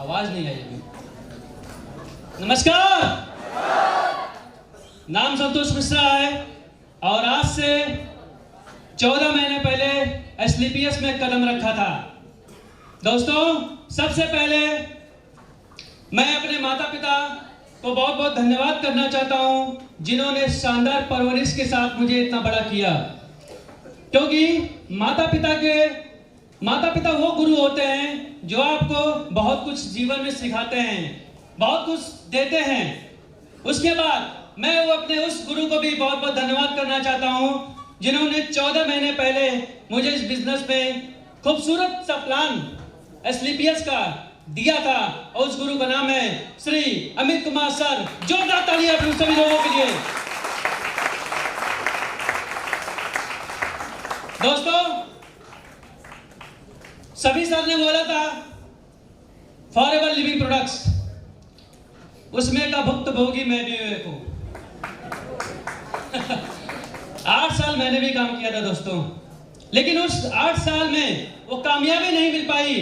आवाज नहीं आई अभी। नमस्कार, नाम संतोष मिश्रा है और आज से 14 महीने पहले एसलीपीएस में कदम रखा था। दोस्तों, सबसे पहले मैं अपने माता पिता को बहुत बहुत धन्यवाद करना चाहता हूं, जिन्होंने शानदार परवरिश के साथ मुझे इतना बड़ा किया। क्योंकि माता पिता वो गुरु होते हैं जो आपको बहुत कुछ जीवन में सिखाते हैं, बहुत कुछ देते हैं। उसके बाद मैं वो अपने उस गुरु को भी बहुत बहुत धन्यवाद करना चाहता हूं, जिन्होंने 14 महीने पहले मुझे इस बिजनेस में खूबसूरत सा प्लान एसलीपीएस का दिया था। और उस गुरु का नाम है श्री अमित कुमार सर। जोरदार तालियां आप सभी लोगों के लिए। दोस्तों, सभी सर ने बोला था फॉरएवर लिविंग प्रोडक्ट्स, उसमें का भुक्तभोगी मैं भी हूं। 8 साल मैंने भी काम किया था दोस्तों, लेकिन उस 8 साल में वो कामयाबी नहीं मिल पाई,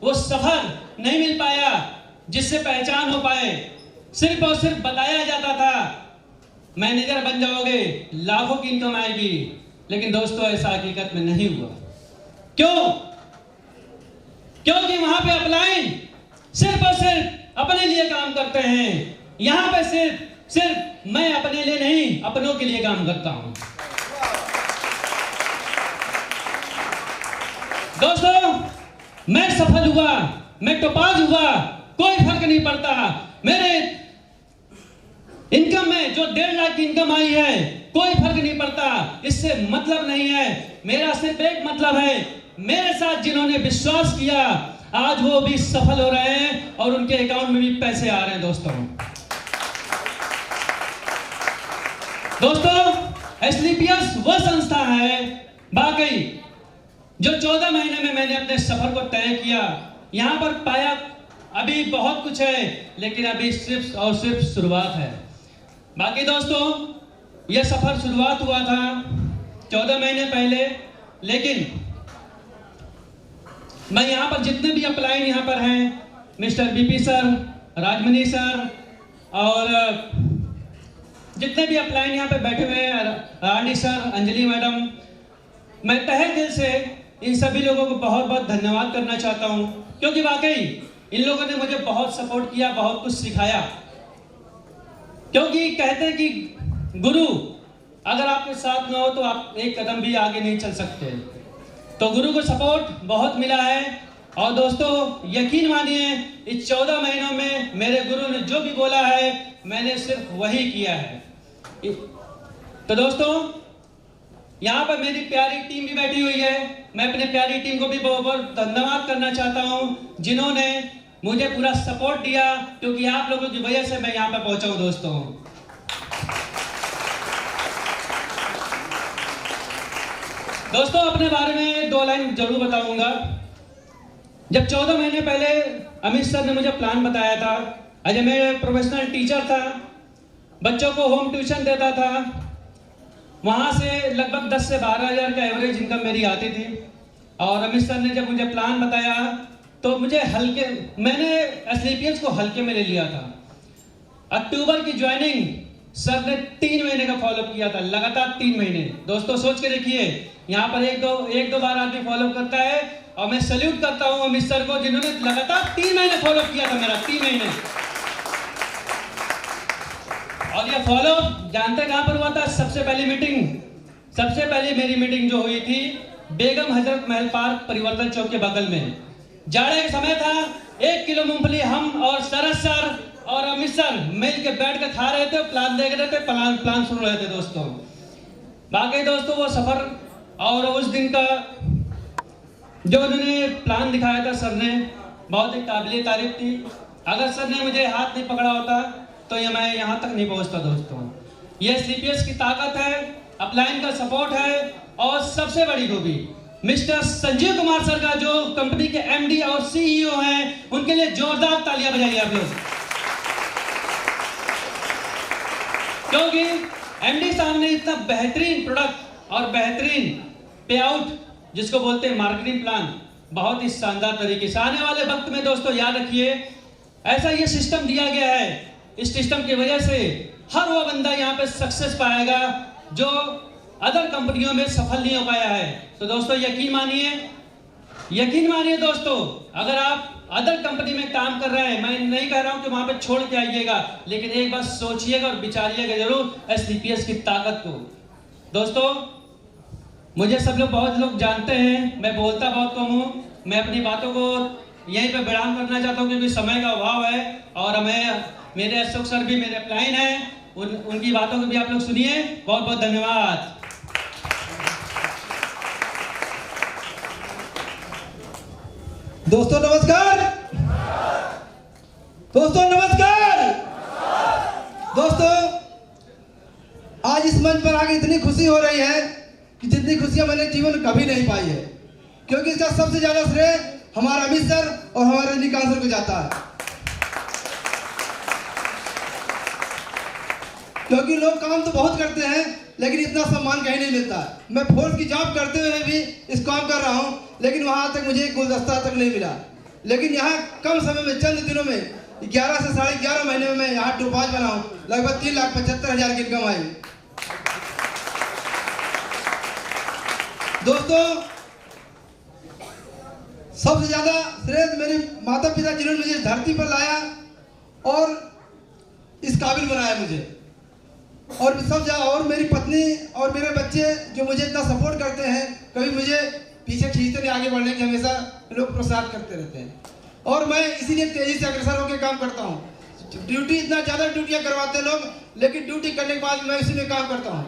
वो सफर नहीं मिल पाया जिससे पहचान हो पाए। सिर्फ और सिर्फ बताया जाता था मैनेजर बन जाओगे, लाखों की इनकम आएगी, लेकिन दोस्तों ऐसा हकीकत में नहीं हुआ। क्यों? क्योंकि वहां पे अपलाइन सिर्फ और सिर्फ अपने लिए काम करते हैं। यहां पे सिर्फ मैं अपने लिए नहीं, अपनों के लिए काम करता हूं। दोस्तों, मैं सफल हुआ, मैं टोपाज हुआ, कोई फर्क नहीं पड़ता। मेरे इनकम में जो 1.5 लाख की इनकम आई है, कोई फर्क नहीं पड़ता। इससे मतलब नहीं है, मेरा सिर्फ एक मतलब है, मेरे साथ जिन्होंने विश्वास किया आज वो भी सफल हो रहे हैं और उनके अकाउंट में भी पैसे आ रहे हैं। दोस्तों, एसलीपीएस वो संस्था है वाकई जो 14 महीने में मैंने अपने सफर को तय किया। यहां पर पाया अभी बहुत कुछ है, लेकिन अभी सिर्फ और सिर्फ शुरुआत है। बाकी दोस्तों, यह सफर शुरुआत हुआ था 14 महीने पहले, लेकिन मैं यहां पर जितने भी अपलाइन यहां पर हैं, mister BP sir, Rajmani sir और जितने भी अपलाइन यहां पे बैठे हुए हैं, रानी सर, अंजलि मैडम, मैं तहे दिल से इन सभी लोगों को बहुत बहुत धन्यवाद करना चाहता हूं, क्योंकि वाकई इन लोगों ने मुझे बहुत सपोर्ट किया, बहुत कुछ सिखाया। क्योंकि कहते हैं कि गुरु अगर आपके साथ ना हो तो आप एक कदम भी आगे नहीं चल सकते। तो गुरु को सपोर्ट बहुत मिला है। और दोस्तों, यकीन मानिए इस 14 महीनों में मेरे गुरु ने जो भी बोला है मैंने सिर्फ वही किया है। तो दोस्तों, यहाँ पर मेरी प्यारी टीम भी बैठी हुई है। मैं अपने प्यारी टीम को भी बहुत बहुत धन्यवाद करना चाहता हूँ, जिन्होंने मुझे पूरा सपोर्ट दिया, क्योंकि आप लोगों की वजह से मैं यहाँ पर पहुंचा हूँ। दोस्तों, अपने बारे में 2 लाइन जरूर बताऊंगा। जब 14 महीने पहले अमित सर ने मुझे प्लान बताया था, अजय मैं प्रोफेशनल टीचर था, बच्चों को होम ट्यूशन देता था, वहां से लगभग 10 से 12 हज़ार का एवरेज इनकम मेरी आती थी। और अमित सर ने जब मुझे प्लान बताया तो मुझे मैंने एसलीपीएस को हल्के में ले लिया था। अक्टूबर की ज्वाइनिंग सर ने 3 महीने का फॉलोअप किया था, लगातार 3 महीने। दोस्तों, सोच के देखिए, यहाँ पर एक दो बार आदमी फॉलोअप करता है, और मैं सैल्यूट करता हूँ अमित सर को, जिन्होंने लगातार 3 महीने फॉलोअप किया था मेरा, 3 महीने। और ये फॉलोअप जानते कहां पर हुआ था? सबसे पहली मेरी मीटिंग जो हुई थी बेगम हजरत महल पार्क, परिवर्तन चौक के बगल में। जाड़े का समय था, 1 किलो मूंगफली हम और शरद सर और अमित सर मिल के बैठ के खा रहे थे, प्लान देख रहे थे, प्लान सुन रहे थे। दोस्तों, बाकी दोस्तों, वो सफर और उस दिन का जो उन्होंने प्लान दिखाया था सर ने, बहुत ही काबिल तारीफ थी। अगर सर ने मुझे हाथ नहीं पकड़ा होता तो ये मैं यहाँ तक नहीं पहुँचता। दोस्तों, ये एसलीपीएस की ताकत है, अपलाइन का सपोर्ट है, और सबसे बड़ी खूबी मिस्टर संजीव कुमार सर का, जो कंपनी के एमडी और सीईओ हैं, उनके लिए जोरदार तालियां बजाइए आप लोग। क्योंकि एमडी साहब ने इतना बेहतरीन प्रोडक्ट और बेहतरीन पे आउट, जिसको बोलते हैं मार्केटिंग प्लान, बहुत ही शानदार तरीके से। आने वाले वक्त में दोस्तों याद रखिए, ऐसा ये सिस्टम दिया गया है। इस सिस्टम की वजह से हर वो बंदा यहाँ पे सक्सेस पाएगा जो अदर कंपनियों में सफल नहीं हो पाया है। तो दोस्तों यकीन मानिए दोस्तों, अगर आप अदर कंपनी में काम कर रहे हैं, मैं नहीं कह रहा हूं कि वहां पे छोड़ के आइएगा, लेकिन एक बार सोचिएगा और विचारिएगा जरूर एसलीपीएस की ताकत को। दोस्तों मुझे सब लोग बहुत लोग जानते हैं, मैं बोलता बहुत कम हूँ। मैं अपनी बातों को यहीं पे विराम करना चाहता हूँ क्योंकि समय का अभाव है। और मेरे अशोक सर भी मेरे अपलाइन हैं, उनकी बातों को भी आप लोग सुनिए। बहुत बहुत धन्यवाद। दोस्तों नमस्कार। दोस्तों आज इस मंच पर आके इतनी खुशी हो रही है कि जितनी खुशियां मैंने जीवन में कभी नहीं पाई है, क्योंकि इसका सबसे ज्यादा श्रेय हमारा अमित सर और हमारे रजनीकांत सर को जाता है। क्योंकि लोग काम तो बहुत करते हैं लेकिन इतना सम्मान कहीं नहीं मिलता। मैं फोर्स की जॉब करते हुए भी इस काम कर रहा हूं, लेकिन वहां तक मुझे एक गुलदस्ता तक नहीं मिला। लेकिन यहाँ कम समय में, चंद दिनों में, 11 से 11.5 महीने में मैं यहाँ टोपाज बना हूँ। लगभग 3,75,000 की इनकम आई। दोस्तों सबसे ज्यादा श्रेय मेरे माता पिता जिन्होंने मुझे धरती पर लाया और इस काबिल बनाया मुझे, और सब ज्यादा और मेरी पत्नी और मेरे बच्चे जो मुझे इतना सपोर्ट करते हैं, कभी मुझे पीछे खींचते नहीं, आगे बढ़ने के हमेशा लोग प्रोत्साहित करते रहते हैं। और मैं इसीलिए तेजी से अग्रसर होकर काम करता हूँ। ड्यूटी इतना ज्यादा ड्यूटियां करवाते लोग, लेकिन ड्यूटी करने के बाद मैं इसी में काम करता हूँ।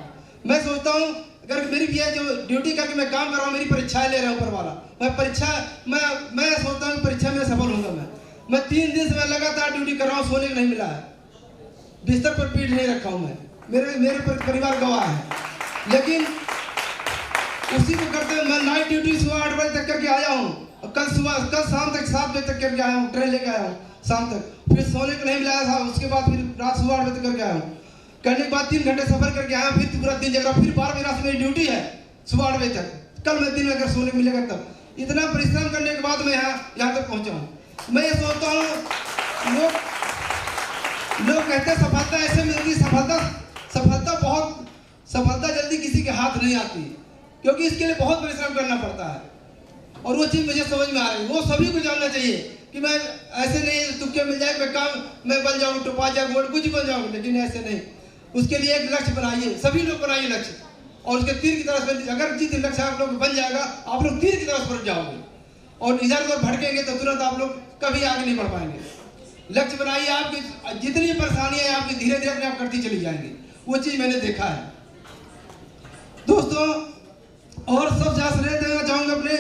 मैं सोचता हूँ अगर मेरी भी है जो ड्यूटी करके मैं काम कर रहा हूँ, मेरी परीक्षाएं ले रहा हूँ ऊपर वाला, मैं सोचता हूँ परीक्षा में सफल होऊंगा। मैं 3 दिन से मैं लगातार ड्यूटी कर रहा हूँ, सोने को नहीं मिला है, बिस्तर पर पीठ नहीं रखा हूँ मैं, मेरे परिवार गवाह है। लेकिन उसी को करते हुए मैं नाइट ड्यूटी सुबह 8 बजे तक करके आया हूँ। कल शाम तक 7 बजे तक करके आया हूँ, ट्रेन लेके आया हूँ शाम तक। फिर सोने को नहीं मिला था, उसके बाद फिर रात सुबह 8 बजे तक करके आया हूँ। करने के बाद 3 घंटे सफर करके आया, फिर पूरा दिन जग रहा। फिर 12 बजे रात मेरी ड्यूटी है सुबह 8 बजे तक। कल मैं दिन में अगर सोने को मिलेगा तब। इतना परिश्रम करने के बाद मैं यहाँ तक पहुँचा हूँ। मैं ये सोचता हूँ, लोग कहते हैं सफलता ऐसे मिलती, सफलता जल्दी किसी के हाथ नहीं आती, क्योंकि इसके लिए बहुत परिश्रम करना पड़ता है। और वो चीज मुझे समझ में आ रही है, वो सभी को जानना चाहिए कि मैं ऐसे नहीं तुक्के मिल जाए मैं बन जाऊँ, टोपाज या गोल्ड कुछ बन जाऊँ, लेकिन ऐसे नहीं। उसके लिए एक लक्ष्य बनाइए, सभी लोग बनाइए लक्ष्य, और उसके तीर की तरफ अगर जिस लक्ष्य आप लोग बन जाएगा, आप लोग तीर की तरफ बढ़ जाओगे। और इधर उधर भटकेंगे तो तुरंत आप लोग कभी आगे नहीं बढ़ पाएंगे। लक्ष्य बनाइए, आपकी जितनी परेशानियां आपकी धीरे धीरे अपने आप करती चली जाएंगी। वो चीज मैंने देखा है दोस्तों। और सब ज्यादा श्रेय देना चाहूंगा अपने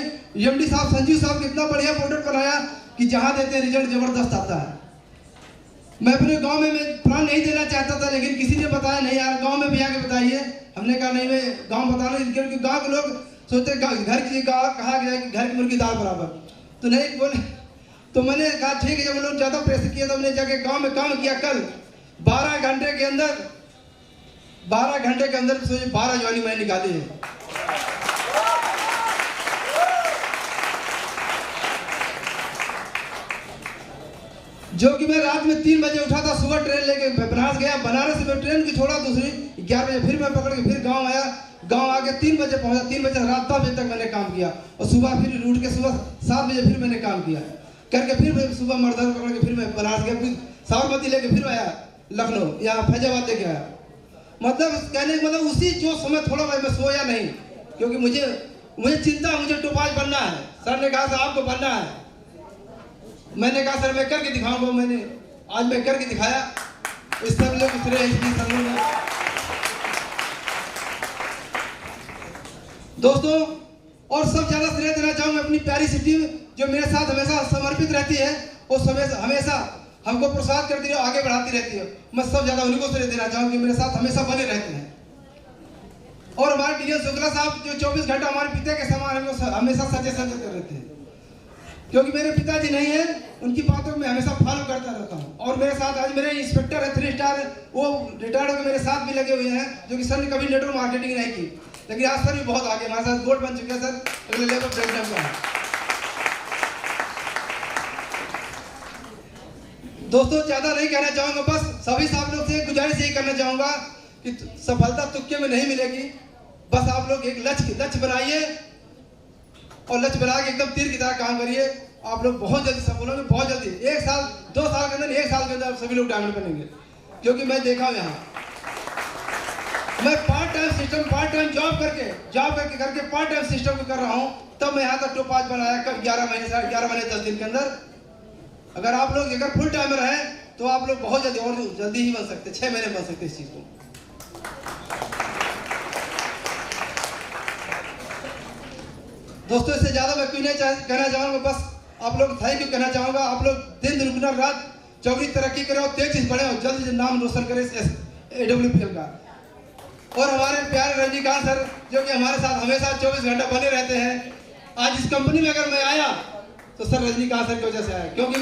एमडी साहब संजीव साहब, कितना बढ़िया प्रोडक्ट बनाया कि जहां देते हैं रिजल्ट जबरदस्त आता है। मैं अपने गांव में प्लान नहीं देना चाहता था, लेकिन किसी ने बताया नहीं यार गांव में भी आके बताइए। हमने कहा नहीं, मैं गांव बताना, क्योंकि गांव के लोग सोचते घर की कहा गया कि घर की मुर्गी दाल बराबर, तो नहीं बोले। तो मैंने कहा ठीक है, जब उन्होंने ज्यादा प्रेशर किया तो हमने जाके गांव में काम किया। कल 12 घंटे के अंदर 12 ज्वाइनिंग मैंने निकाली है। जो कि मैं रात में 3 बजे उठा था, सुबह ट्रेन लेके बनारस गया, बनारस में ट्रेन की छोड़ा, दूसरी 11 बजे फिर मैं पकड़ के फिर गांव आया। गांव आके 3 बजे पहुंचा, 3 बजे रात 10 बजे तक मैंने काम किया, और सुबह फिर उठ के सुबह 7 बजे फिर मैंने काम किया करके, फिर मैं सुबह मर्दान पकड़ के फिर मैं बनारस गया, फिर साबरमती लेके फिर आया लखनऊ, यहाँ फैजाबाद लेके आया। मतलब कहने मतलब उसी जो समय थोड़ा मैं सोया नहीं, क्योंकि मुझे चिंता, मुझे टोपाज बनना है। सर ने कहा सर आपको बनना है, मैंने कहा सर मैं करके दिखाऊंगा। आज मैं करके दिखाया। इस सब लोग दोस्तों, और सब ज्यादा श्रेय देना चाहूंगा अपनी प्यारी सिटी जो मेरे साथ हमेशा समर्पित रहती है, और हमेशा हमको प्रोत्साहित करती है, आगे बढ़ाती रहती है। मैं सब ज्यादा उन्हीं को श्रेय देना चाहूंगा कि मेरे साथ हमेशा बने रहते हैं। और हमारे डी शुक्ला साहब जो 24 घंटा हमारे पिता के समान हमेशा सजेशन देते रहते हैं, क्योंकि मेरे पिताजी नहीं है, उनकी बातों में हमेशा फॉलो करता रहता हूँ। और मेरे साथ आज मेरे इंस्पेक्टर है 3 स्टार, वो रिटायर्ड होकर मेरे साथ भी लगे हुए हैं, जो कि सर ने कभी नेटवर्क मार्केटिंग नहीं की, लेकिन आज सर भी बहुत आगे हमारे साथ गोल्ड बन चुके हैं। सर अगले लेवल प्रेसिडेंट का है। दोस्तों ज़्यादा नहीं कहना चाहूँगा, बस सभी आप लोग से गुजारिश यही करना चाहूँगा कि सफलता तुक्के में नहीं मिलेगी। बस आप लोग एक लक्ष्य बनाइए और लक्ष्य बना के एकदम तीर की तरह काम करिए। आप लोग बहुत जल्दी सफल होंगे, बहुत जल्दी। 1 साल 2 साल के अंदर, 1 साल के अंदर सभी लोग डायमंड बनेंगे। क्योंकि मैं देखा हूँ यहाँ, मैं पार्ट टाइम जॉब करके पार्ट टाइम सिस्टम को कर रहा हूँ, तब मैं यहाँ तक टॉप 5 बनाया। कब 11 महीने 10 दिन के अंदर। अगर आप लोग अगर फुल टाइमर हैं तो आप लोग बहुत जल्दी और जल्दी ही बन सकते, 6 महीने बन सकते इस चीज को। दोस्तों इससे ज्यादा मैं क्यों नहीं कहना चाहूंगा, बस आप लोग थैंक यू कहना चाहूंगा। आप लोग दिन दुगना रात चौगुनी तरक्की करें और तेज चीज बढ़े और जल्द नाम रोशन करें AWPL का। और हमारे प्यारे रजनीकांत सर जो कि हमारे साथ हमेशा 24 घंटा बने रहते हैं। आज इस कंपनी में अगर मैं आया तो सर रजनीकांत सर की वजह से आया, क्योंकि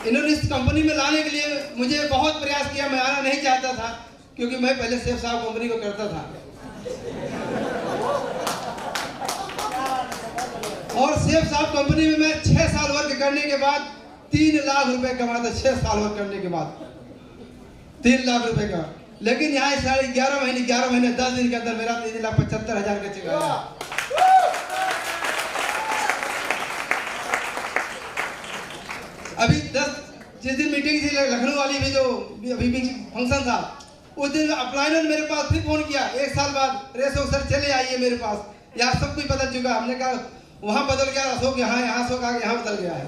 इन्होंने इस कंपनी में लाने के लिए मुझे बहुत प्रयास किया। मैं आना नहीं चाहता था क्योंकि मैं पहले सेफ साहब कंपनी को करता था और सेफ साहब कंपनी में मैं 6 साल वर्क करने के बाद 3 लाख रुपए कमाया था। 6 साल वर्क करने के बाद 3 लाख रुपए का। लेकिन यहाँ 11 महीने 10 दिन के अंदर मेरा 3,75,000 का चेक आया। अभी जिस दिन मीटिंग थी लखनऊ वाली भी, जो अभी फंक्शन था, उस दिन अपलाइनर ने मेरे पास फिर फोन किया 1 साल बाद, रेसो सर चले आइए मेरे पास, यहाँ सब कुछ बदल चुका। हमने कहा वहाँ बदल गया अशोक, यहाँ अशोक आ गया, यहाँ बदल गया है।